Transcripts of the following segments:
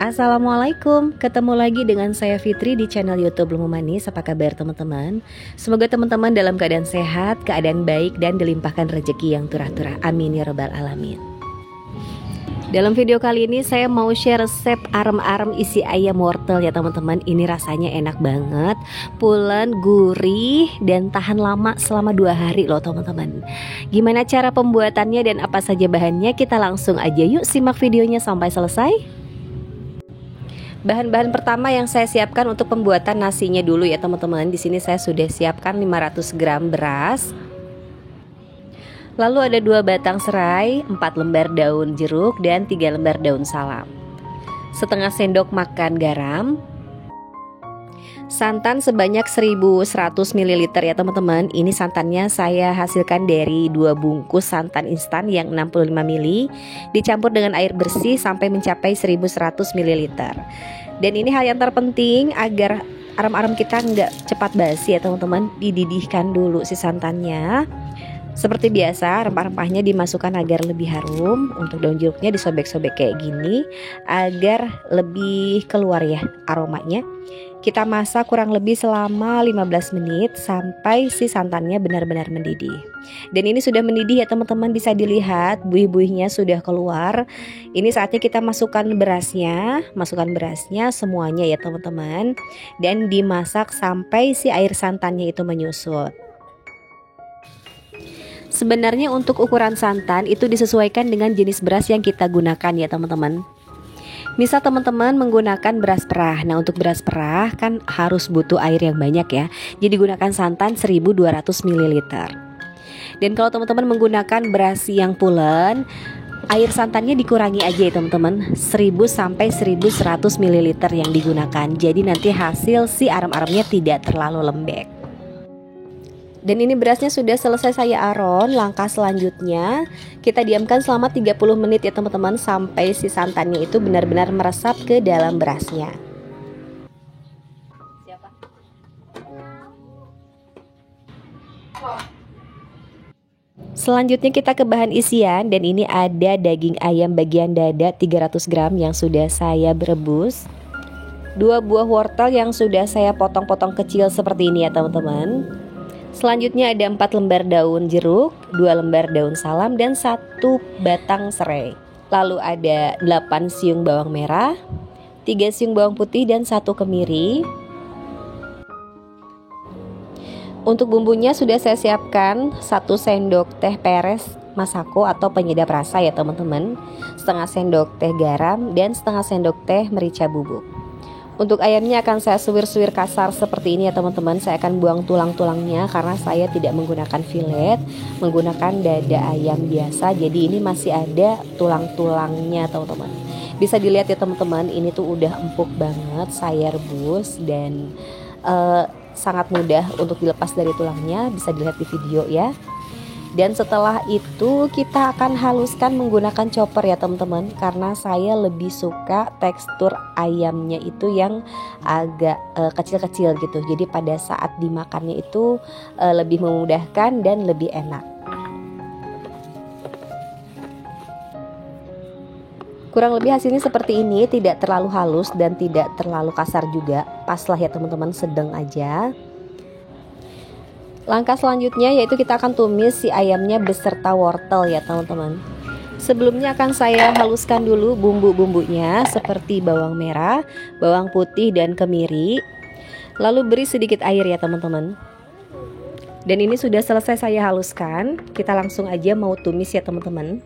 Assalamualaikum, ketemu lagi dengan saya Fitri di channel YouTube Ilmu Manis. Apa kabar teman-teman? Semoga teman-teman dalam keadaan sehat, keadaan baik, dan dilimpahkan rezeki yang turah-turah. Amin ya robbal alamin. Dalam video kali ini saya mau share resep arem-arem isi ayam wortel ya teman-teman. Ini rasanya enak banget, pulen, gurih, dan tahan lama selama 2 hari loh teman-teman. Gimana cara pembuatannya dan apa saja bahannya? Kita langsung aja yuk simak videonya sampai selesai. Bahan-bahan pertama yang saya siapkan untuk pembuatan nasinya dulu ya teman-teman. Di sini saya sudah siapkan 500 gram beras. Lalu ada 2 batang serai, 4 lembar daun jeruk, dan 3 lembar daun salam. Setengah sendok makan garam. Santan sebanyak 1100 ml ya teman-teman. Ini santannya saya hasilkan dari 2 bungkus santan instan yang 65 ml dicampur dengan air bersih sampai mencapai 1100 ml. Dan ini hal yang terpenting agar arem-arem kita nggak cepat basi ya teman-teman. Dididihkan dulu si santannya. Seperti biasa rempah-rempahnya dimasukkan agar lebih harum. Untuk daun jeruknya disobek-sobek kayak gini agar lebih keluar ya aromanya. Kita masak kurang lebih selama 15 menit sampai si santannya benar-benar mendidih. Dan ini sudah mendidih ya teman-teman, bisa dilihat buih-buihnya sudah keluar. Ini saatnya kita masukkan berasnya semuanya ya teman-teman. Dan dimasak sampai si air santannya itu menyusut. Sebenarnya untuk ukuran santan itu disesuaikan dengan jenis beras yang kita gunakan ya teman-teman. Misal teman-teman menggunakan beras perah. Nah untuk beras perah kan harus butuh air yang banyak ya. Jadi gunakan santan 1200 ml. Dan kalau teman-teman menggunakan beras yang pulen, air santannya dikurangi aja ya teman-teman, 1000 sampai 1100 ml yang digunakan. Jadi nanti hasil si arem-aremnya tidak terlalu lembek. Dan ini berasnya sudah selesai saya aron. Langkah selanjutnya kita diamkan selama 30 menit ya teman-teman, sampai si santannya itu benar-benar meresap ke dalam berasnya. Selanjutnya kita ke bahan isian. Dan ini ada daging ayam bagian dada 300 gram yang sudah saya berebus, 2 buah wortel yang sudah saya potong-potong kecil seperti ini ya teman-teman. Selanjutnya ada 4 lembar daun jeruk, 2 lembar daun salam, dan 1 batang serai. Lalu ada 8 siung bawang merah, 3 siung bawang putih, dan 1 kemiri. Untuk bumbunya sudah saya siapkan 1 sendok teh peres masako atau penyedap rasa ya teman-teman, setengah sendok teh garam, dan setengah sendok teh merica bubuk. Untuk ayamnya akan saya suwir-suwir kasar seperti ini ya teman-teman. Saya akan buang tulang-tulangnya karena saya tidak menggunakan filet, menggunakan dada ayam biasa. Jadi ini masih ada tulang-tulangnya teman-teman. Bisa dilihat ya teman-teman, ini tuh udah empuk banget saya rebus dan sangat mudah untuk dilepas dari tulangnya. Bisa dilihat di video ya. Dan setelah itu kita akan haluskan menggunakan chopper ya teman-teman, karena saya lebih suka tekstur ayamnya itu yang agak kecil-kecil gitu. Jadi pada saat dimakannya itu lebih memudahkan dan lebih enak. Kurang lebih hasilnya seperti ini, tidak terlalu halus dan tidak terlalu kasar juga. Pas lah ya teman-teman, sedang aja. Langkah selanjutnya yaitu kita akan tumis si ayamnya beserta wortel ya teman-teman. Sebelumnya akan saya haluskan dulu bumbu-bumbunya seperti bawang merah, bawang putih, dan kemiri. Lalu beri sedikit air ya teman-teman. Dan ini sudah selesai saya haluskan. Kita langsung aja mau tumis ya teman-teman.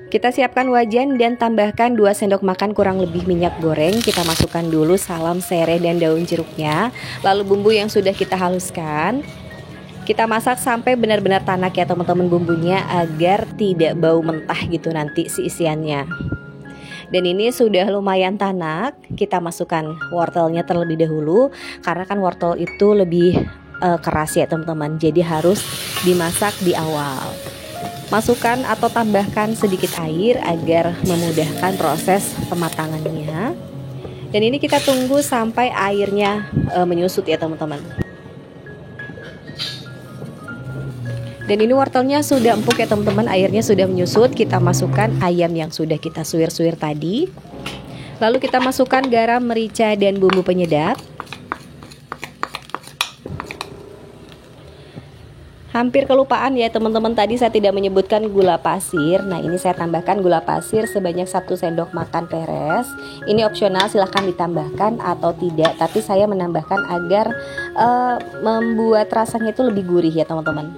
Kita siapkan wajan dan tambahkan 2 sendok makan kurang lebih minyak goreng. Kita masukkan dulu salam, serai, dan daun jeruknya. Lalu bumbu yang sudah kita haluskan. Kita masak sampai benar-benar tanak ya teman-teman bumbunya, agar tidak bau mentah gitu nanti si isiannya. Dan ini sudah lumayan tanak. Kita masukkan wortelnya terlebih dahulu, karena kan wortel itu lebih keras ya teman-teman. Jadi harus dimasak di awal. Masukkan atau tambahkan sedikit air agar memudahkan proses pematangannya. Dan ini kita tunggu sampai airnya menyusut ya teman-teman. Dan ini wortelnya sudah empuk ya teman-teman, airnya sudah menyusut. Kita masukkan ayam yang sudah kita suwir-suwir tadi. Lalu kita masukkan garam, merica, dan bumbu penyedap. Hampir kelupaan ya teman-teman, tadi saya tidak menyebutkan gula pasir. Nah ini saya tambahkan gula pasir sebanyak 1 sendok makan peres. Ini opsional, silahkan ditambahkan atau tidak, tapi saya menambahkan agar membuat rasanya itu lebih gurih ya teman-teman.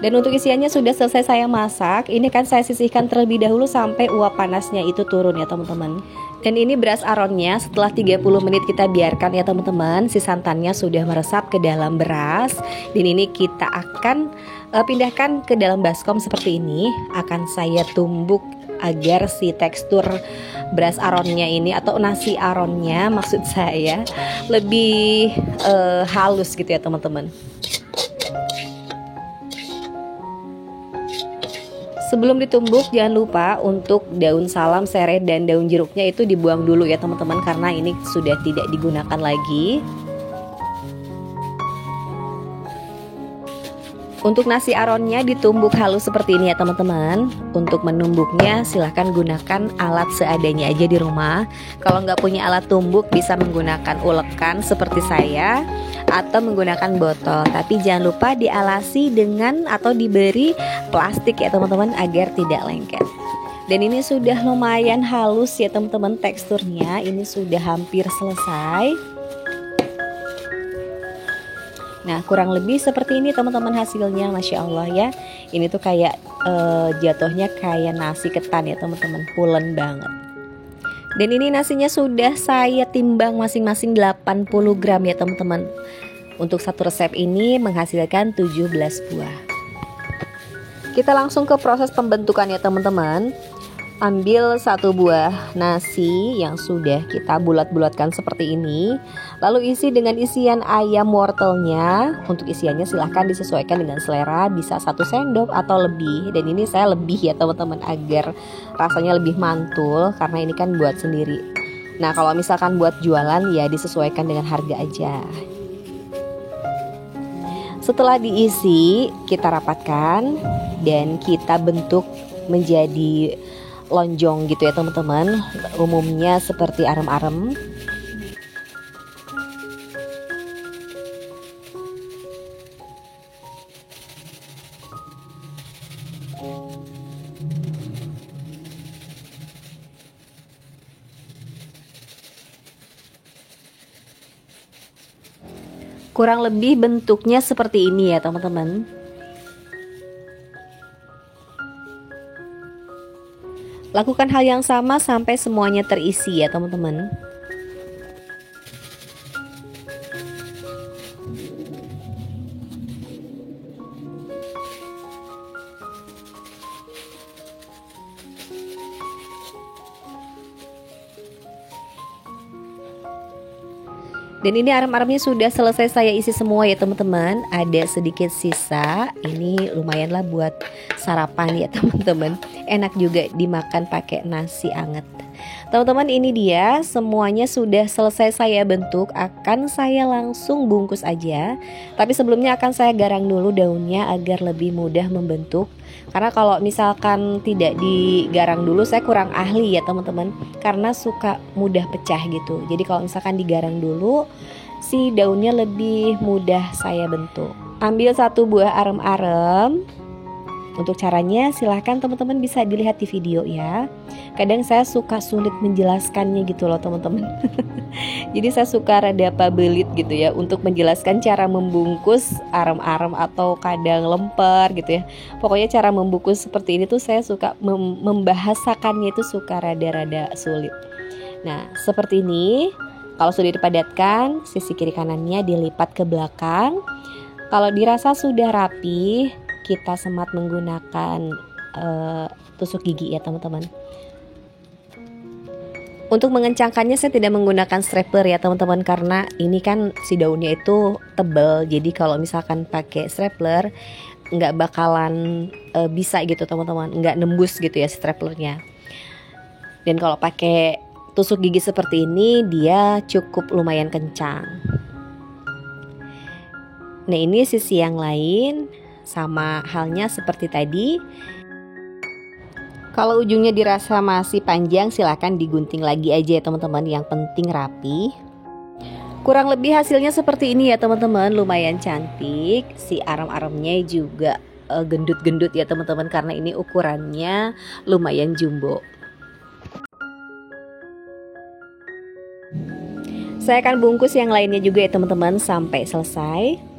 Dan untuk isiannya sudah selesai saya masak. Ini kan saya sisihkan terlebih dahulu sampai uap panasnya itu turun ya teman-teman. Dan ini beras aronnya setelah 30 menit kita biarkan ya teman-teman. Si santannya sudah meresap ke dalam beras. Dan ini kita akan pindahkan ke dalam baskom seperti ini. Akan saya tumbuk agar si tekstur beras aronnya ini, atau nasi aronnya maksud saya, lebih halus gitu ya teman-teman. Sebelum ditumbuk jangan lupa untuk daun salam, serai, dan daun jeruknya itu dibuang dulu ya teman-teman, karena ini sudah tidak digunakan lagi. Untuk nasi aronnya ditumbuk halus seperti ini ya teman-teman. Untuk menumbuknya silahkan gunakan alat seadanya aja di rumah. Kalau nggak punya alat tumbuk bisa menggunakan ulekan seperti saya, atau menggunakan botol. Tapi jangan lupa dialasi dengan atau diberi plastik ya teman-teman agar tidak lengket. Dan ini sudah lumayan halus ya teman-teman teksturnya. Ini sudah hampir selesai. Nah kurang lebih seperti ini teman-teman hasilnya, Masya Allah ya. Ini tuh kayak jatuhnya kayak nasi ketan ya teman-teman, pulen banget. Dan ini nasinya sudah saya timbang masing-masing 80 gram ya teman-teman. Untuk satu resep ini menghasilkan 17 buah. Kita langsung ke proses pembentukan ya teman-teman. Ambil satu buah nasi yang sudah kita bulat-bulatkan seperti ini. Lalu isi dengan isian ayam wortelnya. Untuk isiannya silahkan disesuaikan dengan selera, bisa 1 sendok atau lebih. Dan ini saya lebih ya teman-teman, agar rasanya lebih mantul, karena ini kan buat sendiri. Nah kalau misalkan buat jualan ya disesuaikan dengan harga aja. Setelah diisi kita rapatkan dan kita bentuk menjadi lonjong gitu ya teman-teman, umumnya seperti arem-arem. Kurang lebih bentuknya seperti ini ya teman-teman. Lakukan hal yang sama sampai semuanya terisi ya teman-teman. Dan ini arem-aremnya sudah selesai saya isi semua ya teman-teman. Ada sedikit sisa. Ini lumayanlah buat sarapan ya teman-teman. Enak juga dimakan pakai nasi anget. Teman-teman, ini dia semuanya sudah selesai saya bentuk. Akan saya langsung bungkus aja. Tapi sebelumnya akan saya garang dulu daunnya agar lebih mudah membentuk. Karena kalau misalkan tidak digarang dulu saya kurang ahli ya teman-teman, karena suka mudah pecah gitu. Jadi kalau misalkan digarang dulu si daunnya lebih mudah saya bentuk. Ambil satu buah arem-arem. Untuk caranya silahkan teman-teman bisa dilihat di video ya. Kadang saya suka sulit menjelaskannya gitu loh teman-teman. Jadi saya suka rada pabelit gitu ya untuk menjelaskan cara membungkus arem-arem atau kadang lemper gitu ya. Pokoknya cara membungkus seperti ini tuh saya suka membahasakannya itu suka rada-rada sulit. Nah seperti ini. Kalau sudah dipadatkan, sisi kiri kanannya dilipat ke belakang. Kalau dirasa sudah rapi, kita semat menggunakan tusuk gigi ya teman-teman. Untuk mengencangkannya saya tidak menggunakan stapler ya teman-teman, karena ini kan si daunnya itu tebal. Jadi kalau misalkan pakai stapler nggak bakalan bisa gitu teman-teman, nggak nembus gitu ya staplernya. Dan kalau pakai tusuk gigi seperti ini dia cukup lumayan kencang. Nah ini sisi yang lain. Sama halnya seperti tadi. Kalau ujungnya dirasa masih panjang, silahkan digunting lagi aja ya teman-teman. Yang penting rapi. Kurang lebih hasilnya seperti ini ya teman-teman. Lumayan cantik. Si arem-aremnya juga gendut-gendut ya teman-teman, karena ini ukurannya lumayan jumbo. Saya akan bungkus yang lainnya juga ya teman-teman sampai selesai.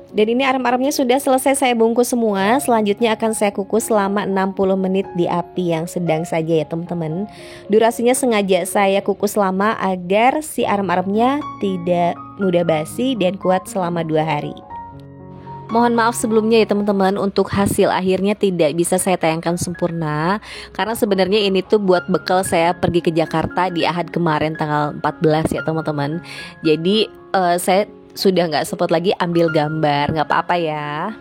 Dan ini arem-aremnya sudah selesai saya bungkus semua. Selanjutnya akan saya kukus selama 60 menit di api yang sedang saja ya teman-teman. Durasinya sengaja saya kukus lama agar si arem-aremnya tidak mudah basi dan kuat selama 2 hari. Mohon maaf sebelumnya ya teman-teman, untuk hasil akhirnya tidak bisa saya tayangkan sempurna, karena sebenarnya ini tuh buat bekal saya pergi ke Jakarta di Ahad kemarin tanggal 14 ya teman-teman. Jadi saya sudah nggak sempat lagi ambil gambar, nggak apa-apa ya.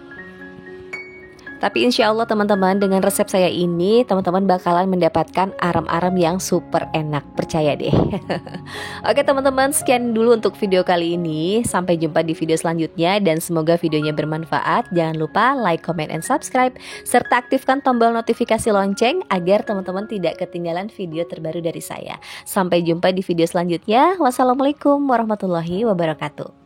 Tapi insya Allah teman-teman, dengan resep saya ini teman-teman bakalan mendapatkan arem-arem yang super enak, percaya deh. Oke teman-teman, sekian dulu untuk video kali ini. Sampai jumpa di video selanjutnya dan semoga videonya bermanfaat. Jangan lupa like, comment, and subscribe, serta aktifkan tombol notifikasi lonceng agar teman-teman tidak ketinggalan video terbaru dari saya. Sampai jumpa di video selanjutnya. Wassalamualaikum warahmatullahi wabarakatuh.